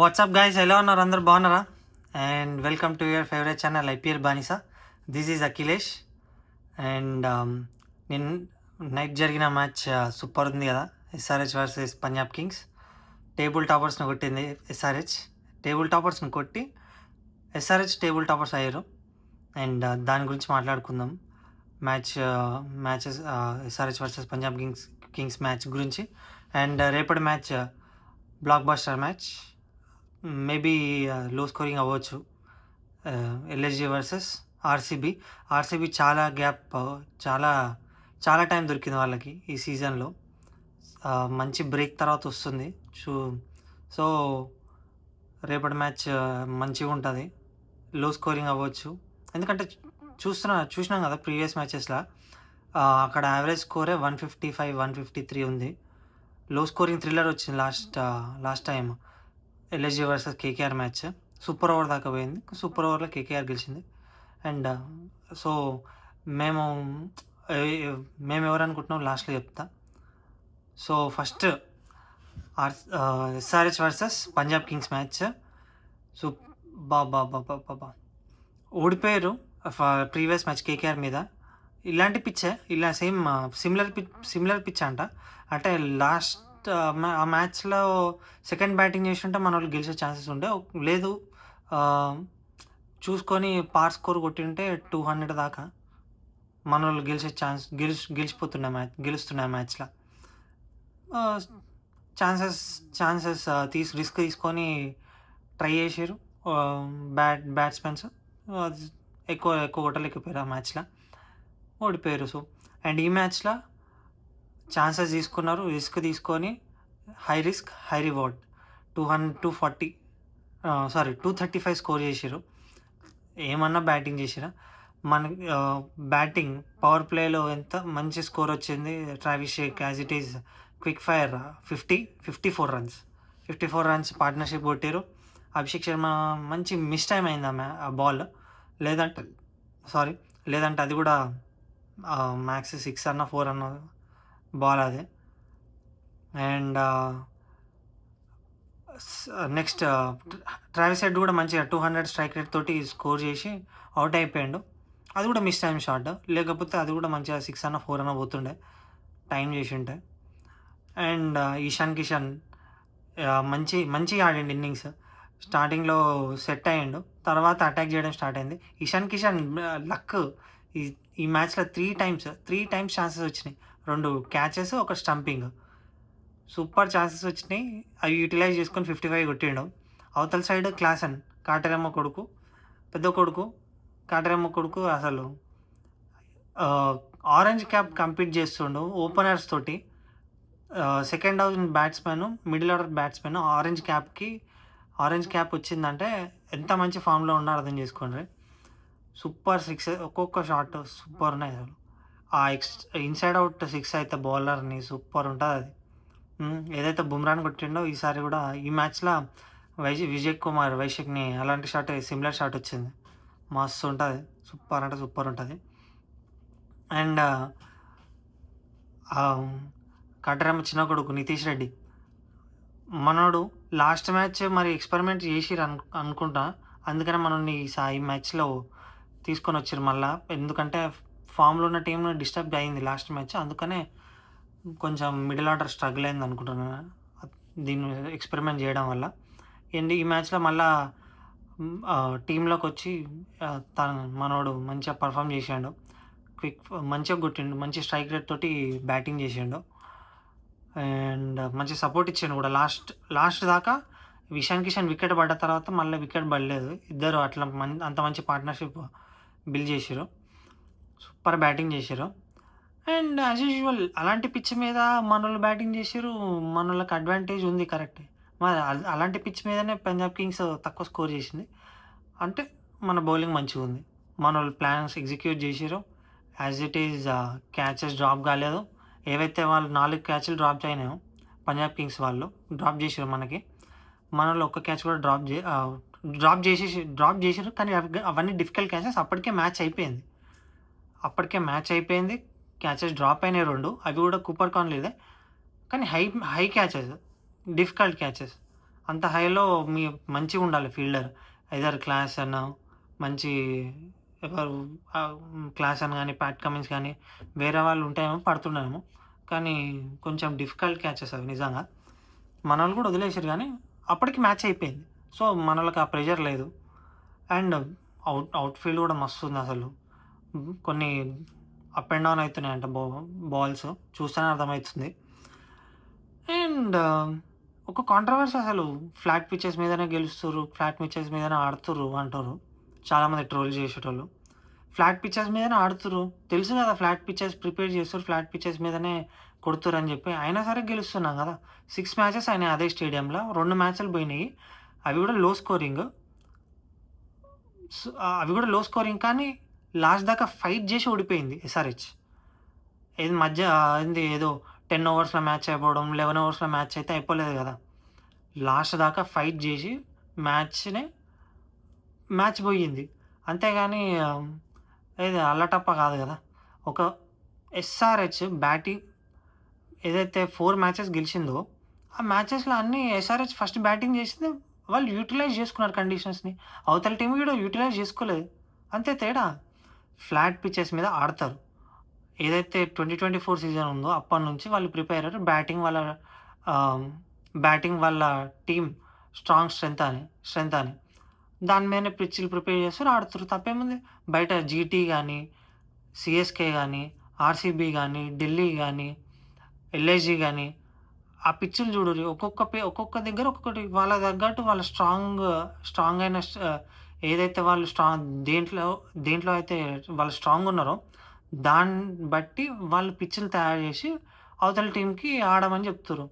WhatsApp guys, ఎలా ఉన్నారు? అందరు బాగున్నారా? And welcome to your favourite channel IPL బానిసా. This is Akhilesh. అండ్ నిన్న నైట్ జరిగిన మ్యాచ్ సూపర్ ఉంది కదా. SRH versus Punjab Kings. Table టాపర్స్ని కొట్టింది ఎస్ఆర్హెచ్. టేబుల్ టాపర్స్ని కొట్టి ఎస్ఆర్హెచ్ టేబుల్ టాపర్స్ అయ్యారు. అండ్ దాని గురించి మాట్లాడుకుందాం. Matches SRH versus Punjab Kings match గురించి. అండ్ రేపటి match blockbuster match. Maybe low scoring అవ్వచ్చు. LSG versus RCB. ఆర్సీబీ చాలా గ్యాప్, చాలా చాలా టైం దొరికింది వాళ్ళకి ఈ సీజన్లో. మంచి బ్రేక్ తర్వాత వస్తుంది. సో రేపటి మ్యాచ్ మంచిగా ఉంటుంది. లో స్కోరింగ్ అవ్వచ్చు. ఎందుకంటే చూసినాం కదా ప్రీవియస్ మ్యాచెస్లో. అక్కడ యావరేజ్ స్కోరే 155, 153 ఉంది. లో స్కోరింగ్ థ్రిల్లర్ వచ్చింది last time LSG versus KKR match. Super over దాకా పోయింది. సూపర్ ఓవర్లో కేకేఆర్ గెలిచింది. అండ్ సో మేము ఎవరు అనుకుంటున్నాం లాస్ట్లో చెప్తా. So first SRH versus Punjab Kings match. So బాబా ఓడిపోయారు ప్రీవియస్ మ్యాచ్ కేకేఆర్ మీద. ఇలాంటి పిచ్చే, ఇలా సేమ్ సిమిలర్ పిచ్ అంట. అంటే లాస్ట్ ఆ మ్యాచ్లో సెకండ్ బ్యాటింగ్ చేస్తుంటే మన వాళ్ళు గెలిచే ఛాన్సెస్ ఉండే. లేదు, చూసుకొని పార్ స్కోర్ కొట్టింటే 200 దాకా మన వాళ్ళు గెలిచే గెలుస్తున్న మ్యాచ్లో. ఛాన్సెస్ రిస్క్ తీసుకొని ట్రై చేసారు బ్యాట్స్మెన్స్. ఎక్కువ కొట్టలేకపోయారు ఆ మ్యాచ్లో, ఓడిపోయారు. సో అండ్ ఈ మ్యాచ్లో ఛాన్సెస్ తీసుకున్నారు, రిస్క్ తీసుకొని high risk high reward 235 score చేసారు. ఏమన్నా బ్యాటింగ్ చేసిరా. మనకి బ్యాటింగ్ పవర్ ప్లేలో ఎంత మంచి స్కోర్ వచ్చింది. ట్రావిస్ షేక్ as it is quick fire 54 runs partnership కొట్టారు. అభిషేక్ శర్మ మంచి మిస్ టైం అయింది ఆ బాల్. లేదంటే అది కూడా మ్యాక్స్ 6 అన్న 4 అన్న బాల్ అదే. అండ్ నెక్స్ట్ ట్రావిస్ హెడ్ కూడా మంచిగా 200 స్ట్రైక్ రేట్ తోటి స్కోర్ చేసి అవుట్ అయిపోయాడు. అది కూడా మిస్ టైం షాట్. లేకపోతే అది కూడా మంచిగా 6 అన్న 4 అన్న పోతుండే, టైం చేసి ఉంటే. అండ్ ఇషాన్ కిషన్ మంచిగా ఆడిండు ఇన్నింగ్స్. స్టార్టింగ్లో సెట్ అయ్యిండు, తర్వాత అటాక్ చేయడం స్టార్ట్ అయింది. ఇషాన్ కిషన్ లక్. ఈ మ్యాచ్లో 3 టైమ్స్ ఛాన్సెస్ వచ్చినాయి. 2 క్యాచెస్, ఒక స్టంపింగ్. సూపర్ ఛాన్సెస్ వచ్చినాయి. అవి యూటిలైజ్ చేసుకొని 55 కొట్టిండు. అవతల సైడ్ క్లాసన్, కాటరేమ్మ కొడుకు, పెద్ద కొడుకు కాటరేమ్మ కొడుకు అసలు ఆరెంజ్ క్యాప్ కంపీట్ చేస్తుండు ఓపెనర్స్ తోటి. Second house batsmen, middle order batsmen orange cap వచ్చిందంటే ఎంత మంచి ఫామ్లో ఉన్నారో అర్థం చేసుకోండి. సూపర్ 6, ఒక్కొక్క షాట్ సూపర్ ఉన్నాయి అసలు. ఆ ఇన్సైడ్ అవుట్ 6 అయితే బౌలర్ని సూపర్ ఉంటుంది అది. ఏదైతే బుమ్రాని కొట్టిండో ఈసారి కూడా ఈ మ్యాచ్లో విజయ్ కుమార్ వైశక్ని అలాంటి షాట్, సిమిలర్ షాట్ వచ్చింది. మస్తు ఉంటుంది, సూపర్ అంటే సూపర్ ఉంటుంది. అండ్ కటరమ్మ చిన్న కొడుకు నితీష్ రెడ్డి మనోడు లాస్ట్ మ్యాచ్ మరి ఎక్స్పెరిమెంట్ చేసిరు అనుకుంటా. అందుకనే మనల్ని ఈ మ్యాచ్లో తీసుకొని వచ్చారు మళ్ళీ. ఎందుకంటే ఫామ్లో ఉన్న టీంను డిస్టర్బ్ అయింది లాస్ట్ మ్యాచ్. అందుకనే కొంచెం మిడిల్ ఆర్డర్ స్ట్రగుల్ అయింది అనుకుంటున్నాను దీన్ని ఎక్స్పెరిమెంట్ చేయడం వల్ల. అండ్ ఈ మ్యాచ్లో మళ్ళా టీంలోకి వచ్చి మనోడు మంచిగా పర్ఫామ్ చేసాడు. మంచిగా కొట్టిండు, మంచి స్ట్రైక్ రేట్ తోటి బ్యాటింగ్ చేసిండు. అండ్ మంచి సపోర్ట్ ఇచ్చాడు కూడా లాస్ట్ దాకా. ఇషాన్ కిషన్ వికెట్ పడ్డ తర్వాత మళ్ళీ వికెట్ పడలేదు. ఇద్దరు అట్లా అంత మంచి పార్ట్నర్షిప్ బిల్డ్ చేసారు. సూపర్ బ్యాటింగ్ చేశారు. అండ్ యాజ్ యూజువల్ అలాంటి పిచ్ మీద మన వాళ్ళు బ్యాటింగ్ చేసారు. మన వాళ్ళకి అడ్వాంటేజ్ ఉంది, కరెక్టే. మరి అలాంటి పిచ్ మీదనే పంజాబ్ కింగ్స్ తక్కువ స్కోర్ చేసింది. అంటే మన బౌలింగ్ మంచిగా ఉంది. మన వాళ్ళు ప్లాన్స్ ఎగ్జిక్యూట్ చేసారు. As it is catches drop కాలేదు. ఏవైతే వాళ్ళు 4 క్యాచ్లు డ్రాప్ అయినాయో పంజాబ్ కింగ్స్ వాళ్ళు డ్రాప్ చేసారు. మన వాళ్ళు ఒక్క క్యాచ్ కూడా డ్రాప్ చేసారు. కానీ అవన్నీ డిఫికల్ట్ క్యాచెస్. అప్పటికే మ్యాచ్ అయిపోయింది. క్యాచెస్ డ్రాప్ అయినాయి 2. అవి కూడా కూపర్ కాన్లేదే, కానీ హై క్యాచెస్, డిఫికల్ట్ క్యాచెస్. అంత హైలో మీ మంచిగుండాలి ఫీల్డర్. ఐదర్ క్లాసన్, మంచి ఎవరు క్లాసన్ గానీ, ప్యాట్ కమిన్స్ గానీ, వేరే వాళ్ళు ఉంటేనేమో పడుతుండేమో. కానీ కొంచెం డిఫికల్ట్ క్యాచెస్ అవి నిజంగా. మనోళ్ళు గూడా వదిలేసిర్రు గానీ, అప్పటికి మ్యాచ్ అయిపోయింది. సో, మనోళ్ళకి ఆ ప్రెషర్ లేదు. అండ్ అవుట్‌ఫీల్డ్ గూడా మస్తుందసలు. కొన్ని అప్ అండ్ డౌన్ అయితున్నాయంట బాల్స్ చూస్తేనే అర్థమైతుంది. అండ్ ఒక కాంట్రోవర్సీ అసలు ఫ్లాట్ పిచెస్ మీదనే గెలుస్తుర్రు, ఫ్లాట్ పిచెస్ మీదనే ఆడుతుర్రు అంటుర్రు. చాలామంది ట్రోల్ చేసేటోళ్ళు. ఫ్లాట్ పిచెస్ మీదనే ఆడుతుర్రు. తెలుసు గదా! ఫ్లాట్ పిచెస్ ప్రిపేర్ చేస్తుర్రు, ఫ్లాట్ పిచెస్ మీదనే కొడుతుర్రని జెప్పి. అయినా సరే గెలుస్తున్నాం గదా! 6 మ్యాచెస్ అయినాయి అదే స్టేడియంలో. 2 మ్యాచ్‌లు పోయినాయి. అవి గూడా లో స్కోరింగ్. అవి గూడా లో స్కోరింగ్ కానీ లాస్ట్ దాకా ఫైట్ జేసి ఓడిపోయింది ఎస్ఆర్‌హెచ్. ఏది మధ్య ఏంది ఏదో 10 ఓవర్స్‌లో మ్యాచ్ అయిపోవడం, 11 ఓవర్స్‌లో మ్యాచ్ అయితే అయిపోలేదు గదా! లాస్ట్ దాకా ఫైట్ జేసి మ్యాచ్‌ని మ్యాచ్ బోయింది. అంతేగాని ఏది అల్లటప్ప కాదు గదా! ఒక ఎస్ఆర్‌హెచ్ బ్యాటింగ్ ఏదైతే 4 మ్యాచెస్ గెలిచిందో, ఆ మ్యాచెస్‌లో అన్నీ ఎస్ఆర్‌హెచ్ ఫస్ట్ బ్యాటింగ్ జేసింది వాళ్ళు యుటిలైజ్ జేసుకున్నారు కండిషన్స్‌ని. అవతల టీమ్ గూడా యుటిలైజ్ జేసుకోలేదు. అంతే తేడా. ఫ్లాట్ పిచెస్ మీద ఆడతారు. ఏదైతే 2024 సీజన్ ఉందో అప్పటినుంచి వాళ్ళు ప్రిపేర్ అయ్యారు. ఆహ్, బ్యాటింగ్ వాళ్ళ టీమ్ స్ట్రెంత్ అని. దాని మీదనే పిచ్‌లు ప్రిపేర్ చేస్తుర్రు, ఆడుతుర్రు. తప్పేముంది? బయట జీటీ గాని, సీఎస్‌కే గాని, ఆర్‌సీబీ గాని, ఢిల్లీ గాని, ఎల్ఐజీ గాని ఆ పిచ్‌లు చూడుర్రి. ఒక్కొక్క దగ్గర ఒక్కొక్కటి వాళ్ళ తగ్గట్టు వాళ్ళ స్ట్రాంగ్ అయిన ఏదైతే వాళ్ళు దేంట్లో అయితే వాళ్ళు స్ట్రాంగ్ ఉన్నారో, దాన్ని బట్టి వాళ్ళు పిచ్‌లు తయారు చేసి అవతల టీమ్‌కి ఆడమని చెప్తుర్రు.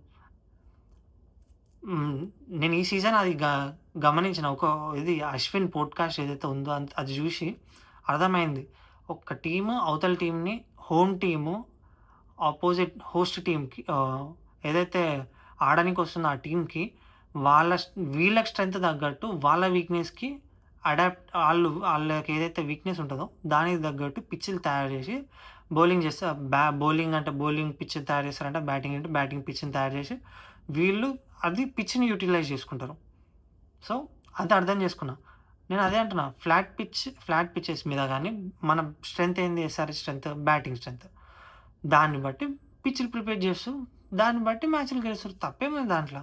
హ్మ్. నేను ఈ సీజన్ అది గమనించిన. ఇది అశ్విన్ పోడ్‌కాస్ట్ ఏదైతే ఉందో అది జూసి అర్థమైంది. ఒక టీము అవతల టీమ్‌ని హోమ్ టీము హోస్ట్ టీమ్‌కి ఏదైతే ఆడనీకొస్తుందో ఆ టీమ్‌కి వీళ్ళకి స్ట్రెంత్ తగ్గట్టు వాళ్ళ వీక్‌నెస్‌కి ఆళ్ళకేదైతే వీక్‌నెస్ ఉంటదో దానికి తగ్గట్టు పిచ్‌లు తయారు జేసి బౌలింగ్ చేస్తే బౌలింగ్ అంటే బౌలింగ్ పిచ్‌ని తయారు చేస్తారంట. బ్యాటింగ్ అంటే బ్యాటింగ్ పిచ్‌ని తయారు చేసి వీళ్ళు అది పిచ్‌ని యుటిలైజ్ చేసుకుంటారు. సో, అది అర్థం చేసుకున్నా. నేను అదే అంటున్నా. ఫ్లాట్ పిచెస్ మీద గాని మన స్ట్రెంత్ ఏంది ఎస్ఆర్‌హెచ్ స్ట్రెంత్ బ్యాటింగ్ స్ట్రెంత్. దాన్ని బట్టి పిచ్‌లు ప్రిపేర్ చేస్తూ, దాన్ని బట్టి మ్యాచ్‌లు గెలుస్తారు. తప్పేముంది దాంట్ల.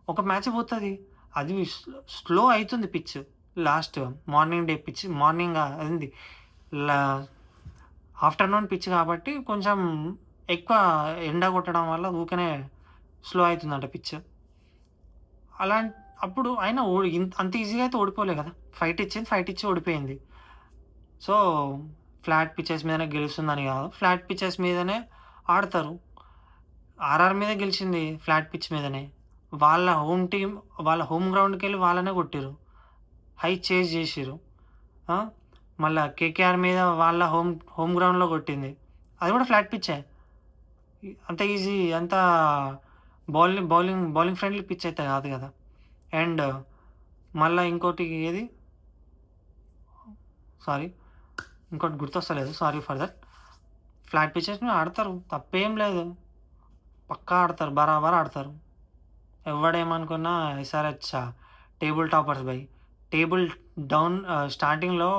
ఒక మ్యాచ్ పోతది. అది స్లో అయితుంది pitch. Last morning day pitch morning అదేంది లా ఆఫ్టర్‌నూన్ పిచ్ కాబట్టి కొంచెం ఎక్కువ ఎండ కొట్టడం వల్ల ఊకనే స్లో అయితుందంట పిచ్. అలాం అప్పుడు అయినా అంత ఈజీగా అయితే ఓడిపోలే గదా! ఫైట్ ఇచ్చి ఓడిపోయింది. సో, ఫ్లాట్ పిచెస్ మీదనే గెలుస్తుందని గాదు. ఫ్లాట్ పిచెస్ మీదనే ఆడతారు. ఆర్ఆర్ మీద గెలిచింది ఫ్లాట్ పిచ్ మీదనే. వాళ్ళ హోమ్ గ్రౌండ్‌కెళ్ళి వాళ్ళనే కొట్టిర్రు. హై చేజ్ జేసిర్రు. ఆ! మళ్ళా కేకేఆర్ మీద వాళ్ళ హోమ్ గ్రౌండ్‌లో కొట్టింది. అది గూడా ఫ్లాట్ పిచ్చే. అంత ఈజీ అంత బౌలింగ్ ఫ్రెండ్లీ పిచ్ అయితే గాదు గదా! అండ్ మళ్ళా ఇంకోటి ఏది సారీ ఇంకోటి గుర్తొస్తలేదు. Sorry for that. Flat pitches మీద ఆడతారు. తప్పేం లేదు. పక్కా ఆడతారు. బరాబర్ ఆడతారు. ఎవ్వడేమనుకున్నా ఎస్ఆర్‌హెచ్ టేబుల్ టాపర్స్ భయ్. టేబుల్ స్టార్టింగ్‌లో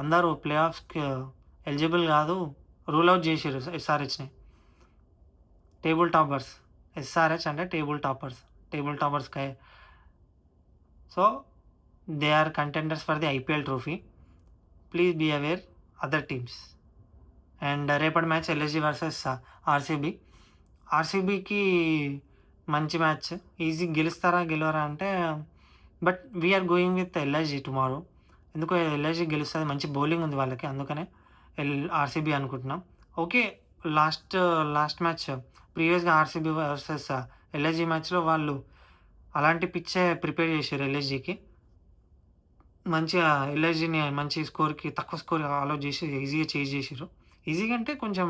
అందరూ ప్లే ఆఫ్స్‌కి ఎలిజిబుల్ గాదు. రూల్ ఔట్ జేసిర్రు ఎస్ఆర్‌హెచ్‌ని. Table toppers. ఎస్ఆర్‌హెచ్ అంటే టేబుల్ టాపర్స్. టేబుల్ టాపర్స్‌కే so, they are contenders for the IPL trophy. Please be aware other teams. And రేపటి మ్యాచ్ ఎల్ఎస్జీ వర్సెస్ ఆర్‌సీబీ. ఆర్‌సీబీకి మంచి మ్యాచ్. ఈజీగా గెలుస్తారా? గెలవరా? అంటే but are going with LIG tomorrow. ఎందుకో ఎల్ఐజీ గెలుస్తది. మంచి బౌలింగ్ ఉంది వాళ్ళకి. అందుకనే ఆర్‌సీబీ అనుకుంటున్నాం. ఓకే. లాస్ట్ లాస్ట్ మ్యాచ్ ప్రీవియస్‌గా ఆర్‌సీబీ వర్సెస్ ఎల్ఐజీ మ్యాచ్‌లో వాళ్ళు అలాంటి పిచ్చే ప్రిపేర్ చేసిర్రు ఎల్ఐజీకి. మంచిగా ఎల్ఐజీని మంచి స్కోర్‌కి తక్కువ స్కోర్ ఆల్ ఔట్ చేసి ఈజీగా చేజ్ చేసిర్రు. ఈజీగా అంటే కొంచెం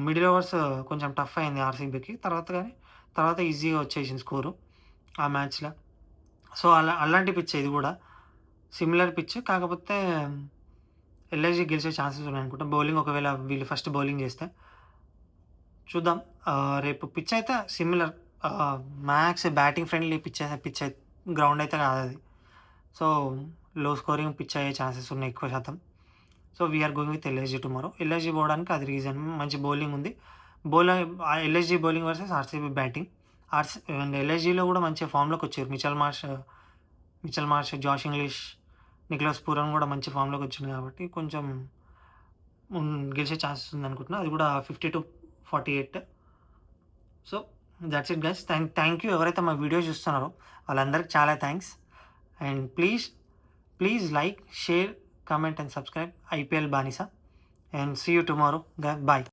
మిడిల్ ఓవర్స్ కొంచెం టఫ్ అయింది ఆర్‌సీబీకి. తర్వాత ఈజీగా వచ్చేసింది స్కోరు ఆ మ్యాచ్‌ల. సో, అలాంటి పిచ్చే ఇది గూడా. సిమిలర్ పిచ్ కాకపోతే ఎల్ఐజీ గెలిచే ఛాన్సెస్ ఉన్నాయనుకుంటా. ఒకవేళ వీళ్ళు ఫస్ట్ బౌలింగ్ చేస్తే. చూద్దాం. రేపు పిచ్ అయితే similar max batting friendly pitch ground అయితే కాదది. సో, లో స్కోరింగ్ పిచ్ అయ్యే ఛాన్సెస్ ఉన్నాయి ఎక్కువ శాతం. So, we're going with LSG tomorrow. LSG పోవడానికి అది రీజన్. మంచి బౌలింగ్ ఉంది. LSG bowling versus RCB batting. And ఎల్ఎస్‌జీలో కూడా మంచి ఫామ్‌లోకొచ్చారు. Mitchell Marsh, Josh Inglis, Nicholas Pooran కూడా మంచి ఫామ్‌లోకి వచ్చింది కాబట్టి కొంచెం గెలిచే ఛాన్సెస్ ఉందనుకుంటున్నా. అది కూడా 50-48. So, that's it guys. Thank you ఎవరైతే మా వీడియో చూస్తున్నారో వాళ్ళందరికి చాలా thanks. And please like, share, comment and subscribe. IPL బానిస. And see you tomorrow. Bye.